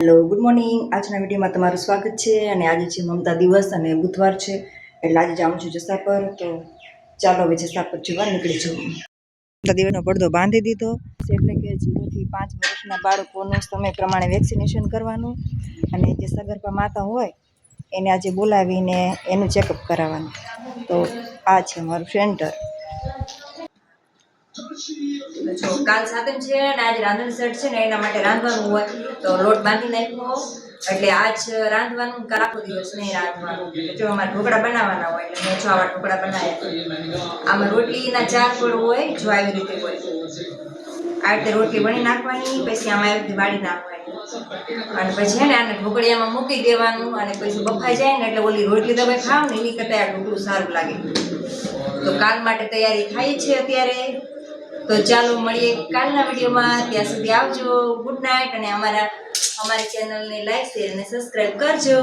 Hello, good morning. આજના વિડીયોમાં તમારું સ્વાગત છે. અને આજે છે મમતા દિવસ અને બુધવાર છે, એટલે આજે જાઉં છું જસા પર. તો ચાલો હવે જસા પર જોવા નીકળી જવું. મમતા દિવસનો પડદો બાંધી દીધો, એટલે કે 0 થી 5 વર્ષના બાળકોનું સમય પ્રમાણે વેક્સિનેશન કરવાનું, અને જે સગર્ભા માતા હોય એને આજે બોલાવીને એનું ચેકઅપ કરાવવાનું. તો આ છે મારું સેન્ટર. જો કાલ સાતમ છે અને આજે રાંધણ સેટ છે ને, એના માટે રાંધવાનું હોય તો લોટ બાંધી નાખ્યો, એટલે આજ રાંધવાનું, કાલ આખો દિવસ નહીં રાંધવાનું. જો અમારે ઢોકળા બનાવવાના હોય એટલે મેં જો આવા ઢોકળા બનાવ્યા. આમાં રોટલીના 4 પડ હોય, જો આવી રીતે હોય. આ રીતે રોટલી વણી નાખવાની, પછી આમાં આવી રીતે વાળી નાખવાની, અને પછી છે ને આને ઢોકળિયામાં મૂકી દેવાનું, અને પછી બફાઈ જાય ને એટલે ઓલી રોટલી તમે ખાવ ને એની કરતાં આ ઢોકળું સારું લાગે. તો કાલ માટે તૈયારી થાય છે અત્યારે. તો ચાલો મળીએ કાલના વિડીયોમાં. ત્યાં સુધી આવજો, ગુડ નાઇટ. અને અમારી ચેનલને લાઈક, શેર અને સબસ્ક્રાઈબ કરજો.